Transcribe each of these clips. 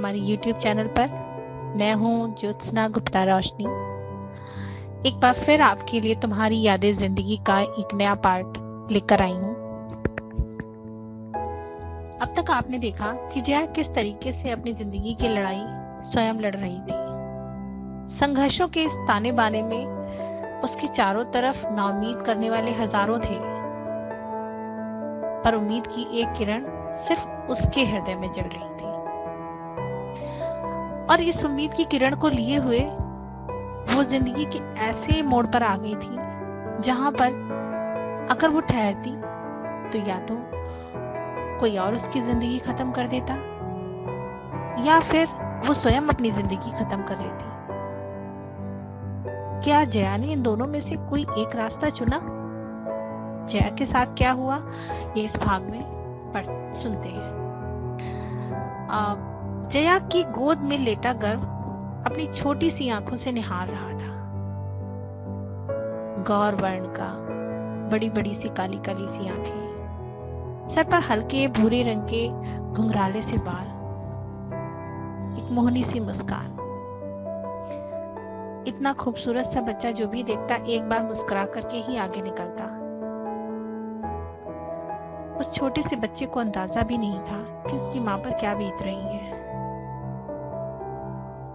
हमारे YouTube channel पर। मैं हूँ ज्योत्सना गुप्ता रोशनी। एक बार फिर आपके लिए तुम्हारी यादें जिंदगी का एक नया पार्ट लेकर आई हूँ। अब तक आपने देखा कि जया किस तरीके से अपनी जिंदगी की लड़ाई स्वयं लड़ रही थी। संघर्षों के इस ताने बाने में उसके चारों तरफ नाउम्मीद करने वाले हजारों थे, पर उम्मीद की एक किरण सिर्फ उसके हृदय में जल रही थी। और इस उम्मीद की किरण को लिए हुए वो जिंदगी के ऐसे मोड़ पर आ गई थी जहां पर अगर वो ठहरती तो या तो कोई और उसकी जिंदगी खत्म कर देता या फिर वो स्वयं अपनी जिंदगी खत्म कर लेती। क्या जया ने इन दोनों में से कोई एक रास्ता चुना? जया के साथ क्या हुआ ये इस भाग में सुनते हैं। जया की गोद में लेटा गर्व अपनी छोटी सी आंखों से निहार रहा था। गौर वर्ण का, बड़ी बड़ी सी काली काली सी आंखें, सर पर हल्के भूरे रंग के घुंघराले से बाल, एक मोहनी सी मुस्कान। इतना खूबसूरत सा बच्चा जो भी देखता एक बार मुस्कुरा करके ही आगे निकलता। उस छोटे से बच्चे को अंदाजा भी नहीं था कि उसकी माँ पर क्या बीत रही है।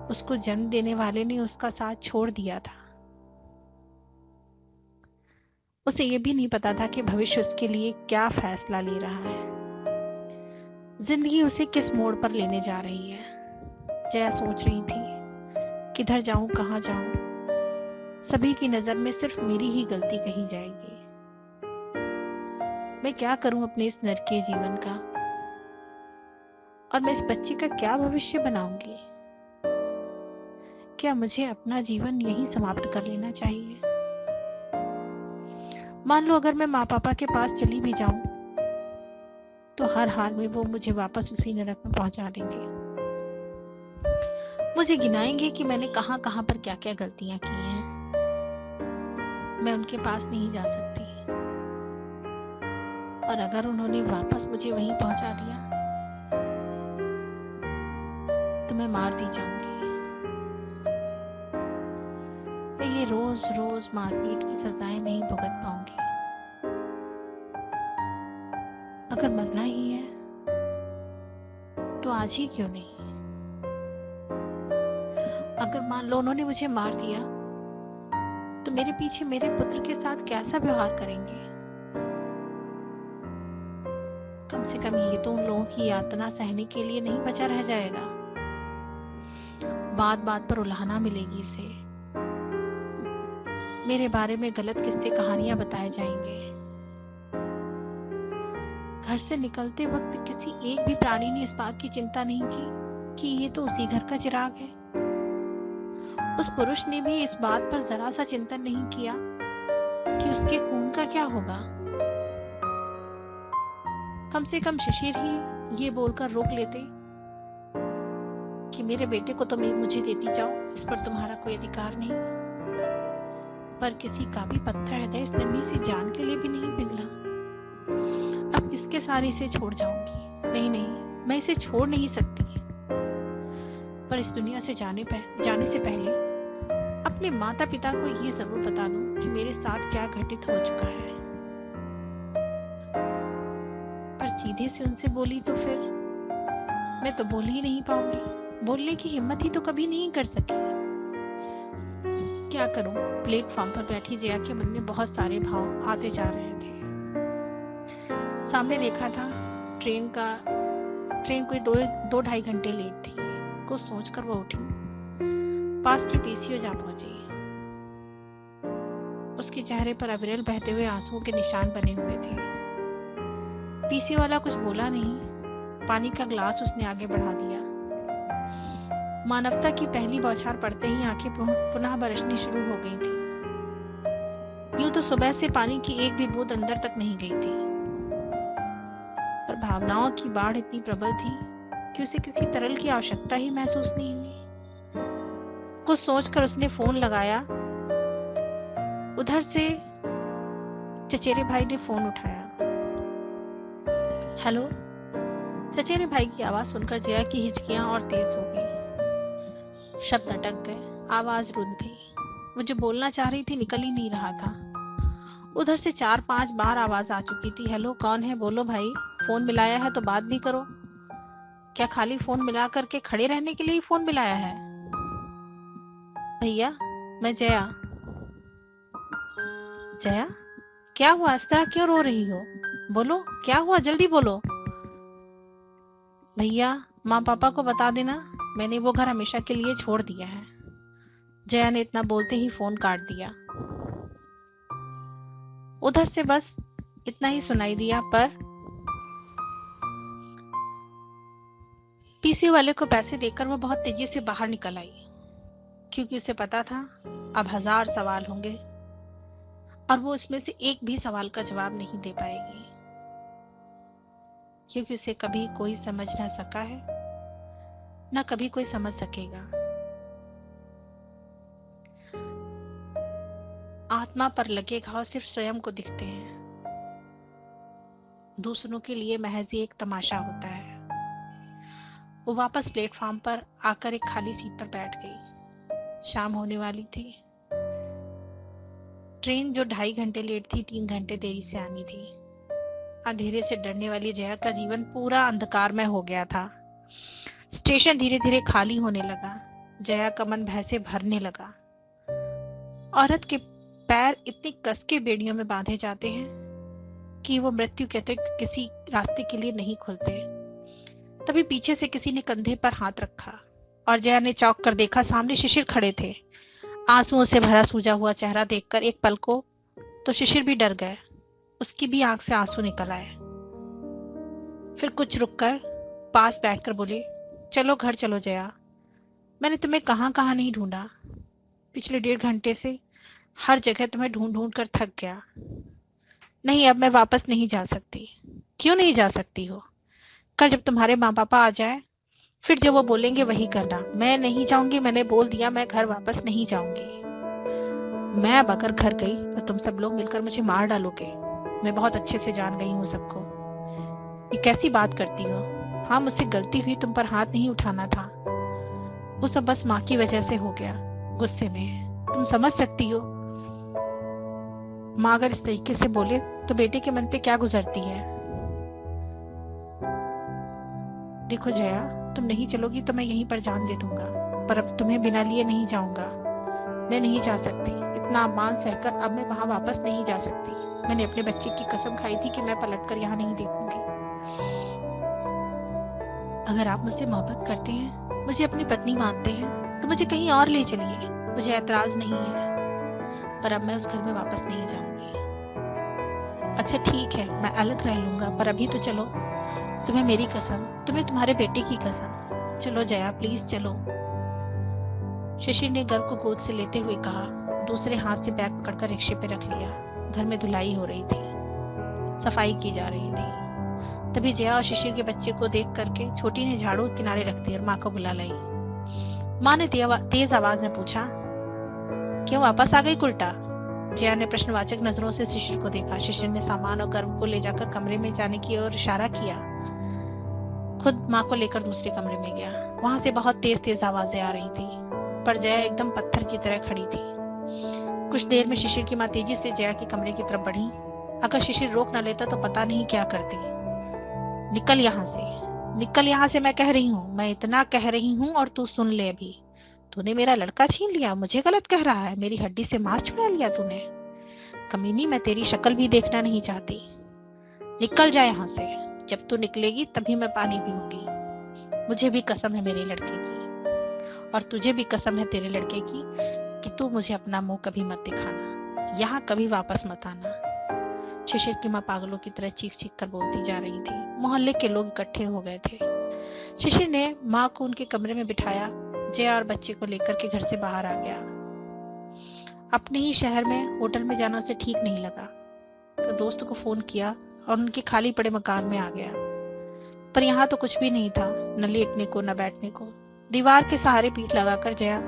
उसको जन्म देने वाले ने उसका साथ छोड़ दिया था। उसे ये भी नहीं पता था कि भविष्य उसके लिए क्या फैसला ले रहा है, जिंदगी उसे किस मोड़ पर लेने जा रही है। जया सोच रही थी, किधर जाऊं, कहाँ जाऊं, सभी की नजर में सिर्फ मेरी ही गलती कही जाएगी। मैं क्या करूं अपने इस नरकीय जीवन का, और मैं इस बच्चे का क्या भविष्य बनाऊंगी? क्या मुझे अपना जीवन यहीं समाप्त कर लेना चाहिए? मान लो अगर मैं माँ पापा के पास चली भी जाऊं तो हर हाल में वो मुझे वापस उसी नरक में पहुंचा देंगे। मुझे गिनाएंगे कि मैंने कहां कहां पर क्या क्या गलतियां की हैं। मैं उनके पास नहीं जा सकती, और अगर उन्होंने वापस मुझे वहीं पहुंचा दिया तो मैं मार दी जाऊंगी। मैं ये रोज रोज मारपीट की सजाएं नहीं भुगत पाऊंगी। अगर मरना ही है तो आज ही क्यों नहीं? अगर मान लो उन्होंने मुझे मार दिया तो मेरे पीछे मेरे पुत्र के साथ कैसा व्यवहार करेंगे? कम से कम ये तो उन लोगों की यातना सहने के लिए नहीं बचा रह जाएगा। बात बात पर उलाहना मिलेगी इसे, मेरे बारे में गलत किस्से कहानियां बताए जाएंगे। घर से निकलते वक्त किसी एक भी प्राणी ने इस बात की चिंता नहीं की कि ये तो उसी घर का चिराग है। उस पुरुष ने भी इस बात पर जरा सा चिंतन नहीं किया कि उसके खून का क्या होगा। कम से कम शिशिर ही ये बोलकर रोक लेते कि मेरे बेटे को तो मुझे देती जाओ, इस पर तुम्हारा कोई अधिकार नहीं। पर किसी का भी पत्थर हृदय इस नन्ही सी जान के लिए भी नहीं पिघला। अब किसके सारे इसे छोड़ जाऊंगी? नहीं नहीं, मैं इसे छोड़ नहीं सकती। पर इस दुनिया से जाने से पहले अपने माता पिता को ये जरूर बता दूं कि मेरे साथ क्या घटित हो चुका है। पर सीधे से उनसे बोली तो फिर मैं तो बोल ही नहीं पाऊंगी। बोलने की हिम्मत ही तो कभी नहीं कर सकी। क्या करूं? प्लेटफॉर्म पर बैठी जया के मन में बहुत सारे भाव आते जा रहे थे। सामने देखा था ट्रेन कोई 2-2.5 घंटे लेट थी। कुछ सोचकर वो उठी, पास की पीसीओ जा पहुंची। उसके चेहरे पर अविरल बहते हुए आंसुओं के निशान बने हुए थे। पीसीओ वाला कुछ बोला नहीं, पानी का ग्लास उसने आगे बढ़ा दिया। मानवता की पहली बौछार पड़ते ही आंखें पुनः बरसनी शुरू हो गई थी। यूं तो सुबह से पानी की एक भी बूंद अंदर तक नहीं गई थी, पर भावनाओं की बाढ़ इतनी प्रबल थी कि उसे किसी तरल की आवश्यकता ही महसूस नहीं हुई। कुछ सोचकर उसने फोन लगाया। उधर से चचेरे भाई ने फोन उठाया। हेलो, चचेरे भाई की आवाज सुनकर जया की हिचकियां और तेज हो गई। शब्द अटक गए, आवाज रुंध थी। वो जो बोलना चाह रही थी निकल ही नहीं रहा था। उधर से 4-5 बार आवाज आ चुकी थी, हेलो कौन है, बोलो भाई, फोन मिलाया है तो बात भी करो। क्या खाली फोन मिला करके खड़े रहने के लिए ही फोन मिलाया है? भैया, मैं जया। जया, क्या हुआ, इस तरह क्यों रो रही हो? बोलो क्या हुआ, जल्दी बोलो। भैया, माँ पापा को बता देना मैंने वो घर हमेशा के लिए छोड़ दिया है। जया ने इतना बोलते ही फोन काट दिया। उधर से बस इतना ही सुनाई दिया, पर पीसी वाले को पैसे देकर वो बहुत तेजी से बाहर निकल आई, क्योंकि उसे पता था अब 1000 सवाल होंगे और वो उसमें से एक भी सवाल का जवाब नहीं दे पाएगी, क्योंकि उसे कभी कोई समझ ना सका है, न कभी कोई समझ सकेगा। आत्मा पर लगे घाव सिर्फ स्वयं को दिखते हैं, दूसरों के लिए महज एक तमाशा होता है। वो वापस प्लेटफॉर्म पर आकर एक खाली सीट पर बैठ गई। शाम होने वाली थी। ट्रेन जो 2.5 घंटे लेट थी, 3 घंटे देरी से आनी थी। अंधेरे से डरने वाली जया का जीवन पूरा अंधकार में हो गया था। स्टेशन धीरे धीरे खाली होने लगा। जया का मन भय से भरने लगा। औरत के पैर इतनी कस के बेड़ियों में बांधे जाते हैं कि वो मृत्यु के अतिरिक्त किसी रास्ते के लिए नहीं खुलते। तभी पीछे से किसी ने कंधे पर हाथ रखा और जया ने चौंक कर देखा, सामने शिशिर खड़े थे। आंसुओं से भरा सूजा हुआ चेहरा देखकर एक पल को तो शिशिर भी डर गए। उसकी भी आंख से आंसू निकल आए। फिर कुछ रुककर पास बैठकर बोले, चलो घर चलो जया, मैंने तुम्हें कहाँ कहाँ नहीं ढूंढा। पिछले 1.5 घंटे से हर जगह तुम्हें ढूंढ ढूंढ कर थक गया। नहीं, अब मैं वापस नहीं जा सकती। क्यों नहीं जा सकती हो? कल जब तुम्हारे माँ पापा आ जाए, फिर जो वो बोलेंगे वही करना। मैं नहीं जाऊंगी, मैंने बोल दिया, मैं घर वापस नहीं जाऊंगी। मैं अब अगर घर गई तो तुम सब लोग मिलकर मुझे मार डालोगे। मैं बहुत अच्छे से जान गई हूँ सबको। ये कैसी बात करती हो? हाँ, मुझसे गलती हुई, तुम पर हाथ नहीं उठाना था। वो सब बस माँ की वजह से हो गया, गुस्से में। तुम समझ सकती हो, माँ अगर इस तरीके से बोले तो बेटे के मन पे क्या गुजरती है। देखो जया, तुम नहीं चलोगी तो मैं यहीं पर जान दे दूंगा, पर अब तुम्हें बिना लिए नहीं जाऊंगा। मैं नहीं जा सकती। इतना अपमान सहकर अब मैं वहां वापस नहीं जा सकती। मैंने अपने बच्चे की कसम खाई थी कि मैं पलटकर यहाँ नहीं देखूंगी। अगर आप मुझसे मोहब्बत करते हैं, मुझे अपनी पत्नी मानते हैं, तो मुझे कहीं और ले चलिए, मुझे ऐतराज नहीं है, पर अब मैं उस घर में वापस नहीं जाऊंगी। अच्छा ठीक है, मैं अलग रह लूंगा, पर अभी तो चलो। तुम्हें मेरी कसम, तुम्हें तुम्हारे बेटे की कसम। चलो जया, प्लीज चलो। शिशिर ने घर को गोद से लेते हुए कहा। दूसरे हाथ से बैग पकड़कर रिक्शे पे रख लिया। घर में धुलाई हो रही थी, सफाई की जा रही थी। तभी जया और शिशिर के बच्चे को देख करके छोटी ने झाड़ू किनारे रख दी और माँ को बुला लाई। माँ ने तेज आवाज में पूछा, क्यों वापस आ गई उल्टा? जया ने प्रश्नवाचक नजरों से शिशिर को देखा। शिशिर ने सामान और गर्व को ले जाकर कमरे में जाने की ओर इशारा किया। खुद माँ को लेकर दूसरे कमरे में गया। वहां से बहुत तेज तेज आवाजें आ रही थी, पर जया एकदम पत्थर की तरह खड़ी थी। कुछ देर में शिशिर की माँ तेजी से जया के कमरे की तरफ बढ़ी। अगर शिशिर रोक न लेता तो पता नहीं क्या करती। निकल यहाँ से, निकल यहाँ से, मैं कह रही हूँ, मैं इतना कह रही हूँ और तू सुन ले। अभी तूने मेरा लड़का छीन लिया, मुझे गलत कह रहा है, मेरी हड्डी से मांस छुड़ा लिया तूने। कमीनी, मैं तेरी शक्ल भी देखना नहीं चाहती। निकल जा यहाँ से। जब तू निकलेगी तभी मैं पानी पीऊंगी। मुझे भी कसम है मेरे लड़के की, और तुझे भी कसम है तेरे लड़के की, कि तू मुझे अपना मुंह कभी मत दिखाना, यहाँ कभी वापस मत आना। शिशिर की माँ पागलों की तरह चीख चीख कर बोलती जा रही थी। मोहल्ले के लोग इकट्ठे हो गए थे। शिशिर ने माँ को उनके कमरे में बिठाया। जया और बच्चे को लेकर के घर से बाहर आ गया। अपने ही शहर में होटल में जाना उसे ठीक नहीं लगा, तो दोस्त को फोन किया और उनके खाली पड़े मकान में आ गया। पर यहाँ तो कुछ भी नहीं था, न लेटने को न बैठने को। दीवार के सहारे पीठ लगाकर जया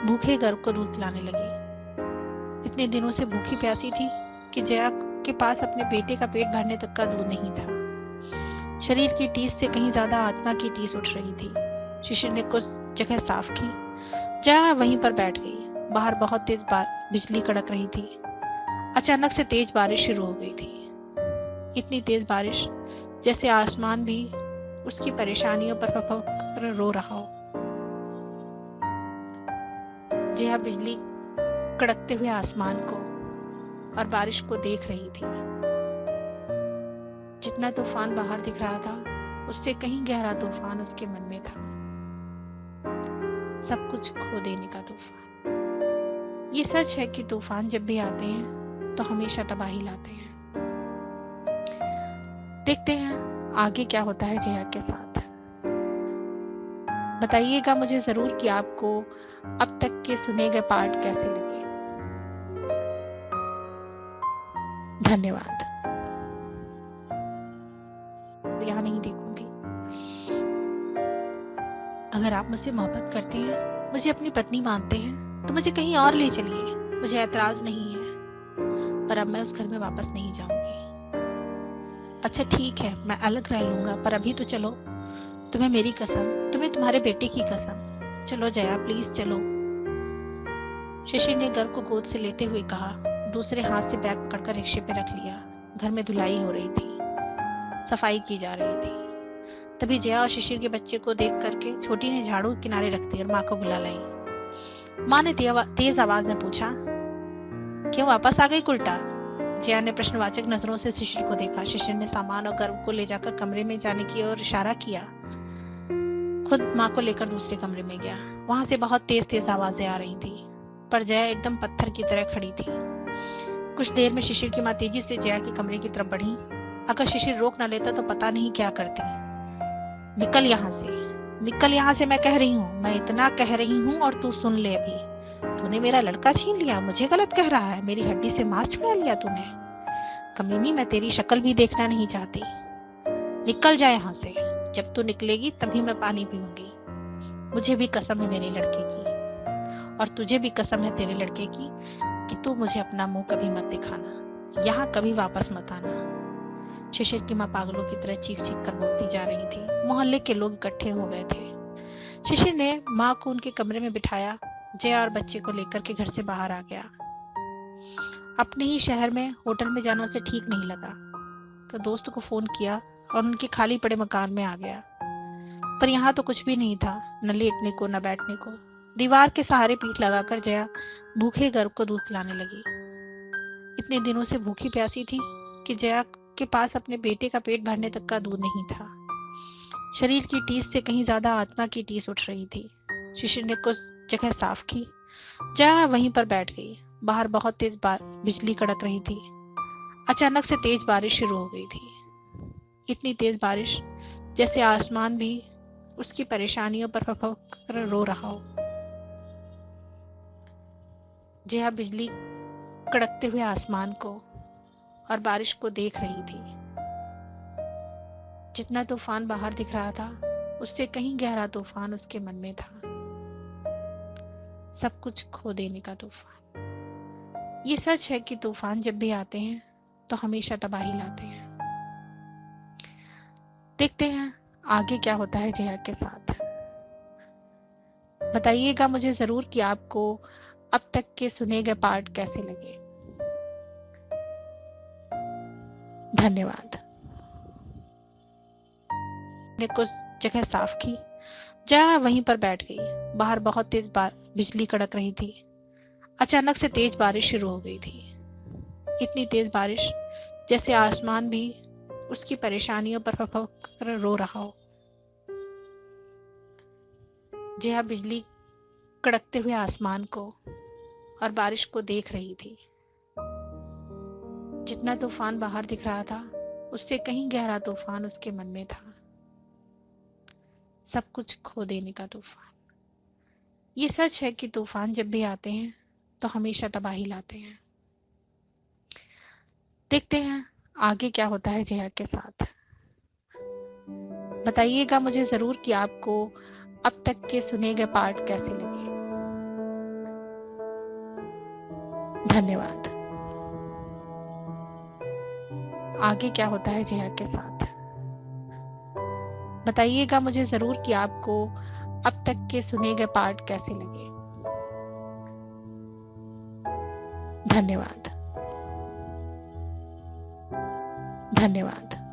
भूखे गर्भ को दूध पिलाने लगी। इतने दिनों से भूखी प्यासी थी कि जया के पास अपने बेटे का पेट भरने तक का दूध नहीं था। शरीर की टीस से कहीं ज्यादा आत्मा की टीस उठ रही थी। शिशिर ने कुछ जगह साफ की, जया वहीं पर बैठ गई। बाहर बहुत तेज बिजली कड़क रही थी। अचानक से तेज बारिश शुरू हो गई थी। इतनी तेज बारिश जैसे आसमान भी उसकी परेशानियों पर फफक रो रहा हो। जया बिजली कड़कते हुए आसमान को और बारिश को देख रही थी। जितना तूफान बाहर दिख रहा था, उससे कहीं गहरा तूफान उसके मन में था। सब कुछ खो देने का तूफान। ये सच है कि तूफान जब भी आते हैं तो हमेशा तबाही लाते हैं। देखते हैं आगे क्या होता है जया के साथ। बताइएगा मुझे जरूर कि आपको अब तक के सुने गए पार्ट कैसे लगे। धन्यवाद। यहाँ नहीं देखूंगी। अगर आप मुझसे मोहब्बत करते हैं, मुझे अपनी पत्नी मानते हैं, तो मुझे कहीं और ले चलिए, मुझे ऐतराज नहीं है। पर अब मैं उस घर में वापस नहीं जाऊंगी। अच्छा ठीक है, मैं अलग रह लूंगा, पर अभी तो चलो। तुम्हें मेरी कसम, तुम्हें तुम्हारे बेटे की कसम। चलो जया, प्लीज चलो। शिशिर ने घर को गोद से लेते हुए कहा। दूसरे हाथ से बैग पकड़कर रिक्शे पे रख लिया। घर में धुलाई हो रही थी, सफाई की जा रही थी। तभी जया और शिशिर के बच्चे को देख करके छोटी ने झाड़ू किनारे रख दी और माँ को बुला लाई। माँ ने तेज आवाज में पूछा, क्यों वापस आ गई उल्टा? जया ने प्रश्नवाचक नजरों से शिशिर को देखा। शिशिर ने सामान और गर्व को ले जाकर कमरे में जाने की ओर इशारा किया। खुद माँ को लेकर दूसरे कमरे में गया। वहां से बहुत तेज तेज आवाजें आ रही थी, पर जया एकदम पत्थर की तरह खड़ी थी। कुछ देर में शिशिर की माँ तेजी से जया के कमरे की तरफ बढ़ी। अगर शिशिर रोक न लेता तो पता नहीं क्या करती। निकल यहाँ से, निकल यहाँ से, मैं कह रही हूँ, मैं इतना कह रही हूँ और तू सुन ले। अभी तूने मेरा लड़का छीन लिया, मुझे गलत कह रहा है, मेरी हड्डी से मांस छुड़ा लिया तूने। कमीनी, मैं तेरी शक्ल भी देखना नहीं चाहती। निकल जा यहाँ से। जब तू निकलेगी तभी मैं पानी पीऊंगी। मुझे भी कसम है मेरे लड़के की, और तुझे भी कसम है तेरे लड़के की, कि तू मुझे अपना मुंह कभी मत दिखाना, यहाँ कभी वापस मत आना। शिशिर की माँ पागलों की तरह चीख चीख कर बोलती जा रही थी। मोहल्ले के लोग इकट्ठे हो गए थे। शिशिर ने माँ को उनके कमरे में बिठाया। जया और बच्चे को लेकर के घर से बाहर आ गया। अपने ही शहर में होटल में जाना उसे ठीक नहीं लगा, तो दोस्त को फोन किया और उनके खाली पड़े मकान में आ गया। पर यहाँ तो कुछ भी नहीं था, न लेटने को न बैठने को। दीवार के सहारे पीठ लगाकर जया भूखे गर्भ को दूध पिलाने लगी। इतने दिनों से भूखी प्यासी थी कि जया के पास अपने बेटे का पेट भरने तक का दूध नहीं था। शरीर की टीस से कहीं ज्यादा आत्मा की टीस उठ रही थी। शिशिर ने कुछ जगह साफ की, जया वहीं पर बैठ गई। बाहर बहुत तेज बिजली कड़क रही थी। अचानक से तेज बारिश शुरू हो गई थी। इतनी तेज बारिश जैसे आसमान भी उसकी परेशानियों पर फफक कर रो रहा हो। जया बिजली कड़कते हुए आसमान को और बारिश को देख रही थी। जितना तूफान बाहर दिख रहा था, उससे कहीं गहरा तूफान उसके मन में था। सब कुछ खो देने का तूफान। ये सच है कि तूफान जब भी आते हैं तो हमेशा तबाही लाते हैं। देखते हैं आगे क्या होता है जया के साथ। बताइएगा मुझे जरूर कि आपको अब तक के सुने गए पार्ट कैसे लगे। धन्यवाद। ने कुछ जगह साफ की, जया वहीं पर बैठ गई। बाहर बहुत तेज बिजली कड़क रही थी। अचानक से तेज बारिश शुरू हो गई थी। इतनी तेज बारिश जैसे आसमान भी उसकी परेशानियों पर फफक कर रो रहा हो। जया बिजली कड़कते हुए आसमान को और बारिश को देख रही थी। जितना तूफान बाहर दिख रहा था, उससे कहीं गहरा तूफान उसके मन में था। सब कुछ खो देने का तूफान। ये सच है कि तूफान जब भी आते हैं तो हमेशा तबाही लाते हैं। देखते हैं आगे क्या होता है जया के साथ। बताइएगा मुझे जरूर कि आपको अब तक के सुने गए पार्ट कैसे लगे। धन्यवाद। आगे क्या होता है जया के साथ। बताइएगा मुझे ज़रूर कि आपको अब तक के सुने गए पार्ट कैसे लगे। धन्यवाद। धन्यवाद।